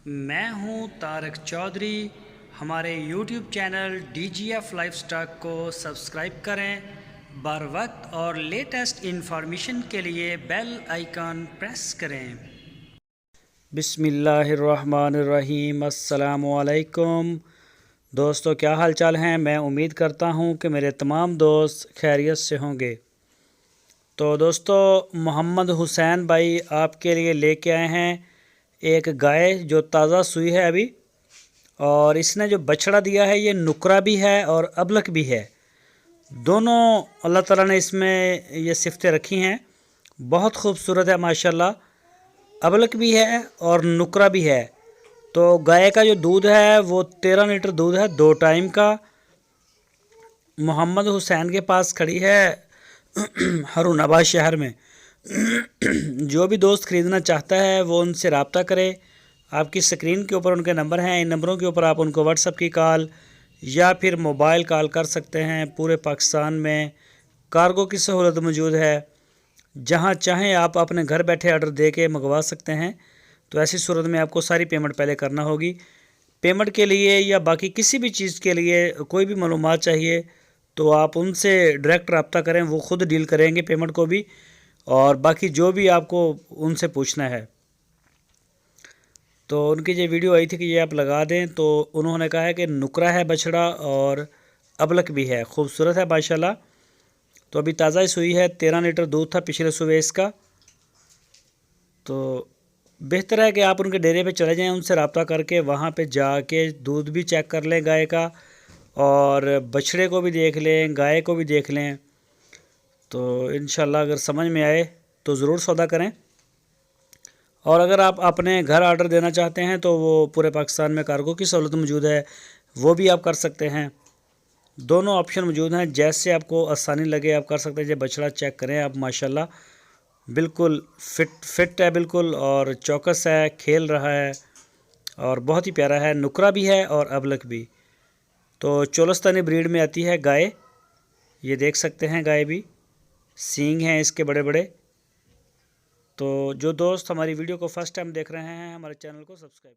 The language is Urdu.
میں ہوں طارق چودھری۔ ہمارے YouTube channel DGF life stock کو سبسکرائب کریں، بر وقت اور لیٹسٹ انفارمیشن کے لیے بیل آئیکن پریس کریں۔ بسم اللہ الرحمن الرحیم۔ السلام علیکم دوستو، کیا حال چال ہیں؟ میں امید کرتا ہوں کہ میرے تمام دوست خیریت سے ہوں گے۔ تو دوستو، محمد حسین بھائی آپ کے لیے لے کے آئے ہیں ایک گائے جو تازہ سوئی ہے ابھی، اور اس نے جو بچڑا دیا ہے یہ نکرا بھی ہے اور ابلک بھی ہے۔ دونوں اللہ تعالیٰ نے اس میں یہ صفتیں رکھی ہیں، بہت خوبصورت ہے ماشاءاللہ۔ ابلک بھی ہے اور نکرا بھی ہے۔ تو گائے کا جو دودھ ہے وہ 13 لیٹر دودھ ہے 2 ٹائم کا۔ محمد حسین کے پاس کھڑی ہے ہارون آباد شہر میں۔ جو بھی دوست خریدنا چاہتا ہے وہ ان سے رابطہ کرے۔ آپ کی سکرین کے اوپر ان کے نمبر ہیں، ان نمبروں کے اوپر آپ ان کو واٹس ایپ کی کال یا پھر موبائل کال کر سکتے ہیں۔ پورے پاکستان میں کارگو کی سہولت موجود ہے، جہاں چاہیں آپ اپنے گھر بیٹھے آرڈر دے کے منگوا سکتے ہیں۔ تو ایسی صورت میں آپ کو ساری پیمنٹ پہلے کرنا ہوگی۔ پیمنٹ کے لیے یا باقی کسی بھی چیز کے لیے کوئی بھی معلومات چاہیے تو آپ ان سے ڈائریکٹ رابطہ کریں، وہ خود ڈیل کریں گے پیمنٹ کو بھی، اور باقی جو بھی آپ کو ان سے پوچھنا ہے۔ تو ان کی یہ ویڈیو آئی تھی کہ یہ آپ لگا دیں، تو انہوں نے کہا ہے کہ نکرا ہے بچڑا اور ابلک بھی ہے، خوبصورت ہے ماشاءاللہ۔ تو ابھی تازہ ہی سوئی ہے، 13 لیٹر دودھ تھا پچھلے صبح اس کا۔ تو بہتر ہے کہ آپ ان کے ڈیرے پہ چلے جائیں، ان سے رابطہ کر کے وہاں پہ جا کے دودھ بھی چیک کر لیں گائے کا، اور بچڑے کو بھی دیکھ لیں، گائے کو بھی دیکھ لیں۔ تو انشاءاللہ اگر سمجھ میں آئے تو ضرور سودا کریں۔ اور اگر آپ اپنے گھر آرڈر دینا چاہتے ہیں تو وہ پورے پاکستان میں کارگو کی سہولت موجود ہے، وہ بھی آپ کر سکتے ہیں۔ دونوں آپشن موجود ہیں، جیسے آپ کو آسانی لگے آپ کر سکتے ہیں۔ جب بچڑا چیک کریں آپ، ماشاءاللہ بالکل فٹ ہے بالکل، اور چوکس ہے، کھیل رہا ہے اور بہت ہی پیارا ہے۔ نکرا بھی ہے اور ابلک بھی۔ تو چولستانی بریڈ میں آتی ہے گائے، یہ دیکھ سکتے ہیں گائے بھی، سینگ ہیں اس کے بڑے بڑے۔ تو جو دوست ہماری ویڈیو کو فرسٹ ٹائم دیکھ رہے ہیں، ہمارے چینل کو سبسکرائب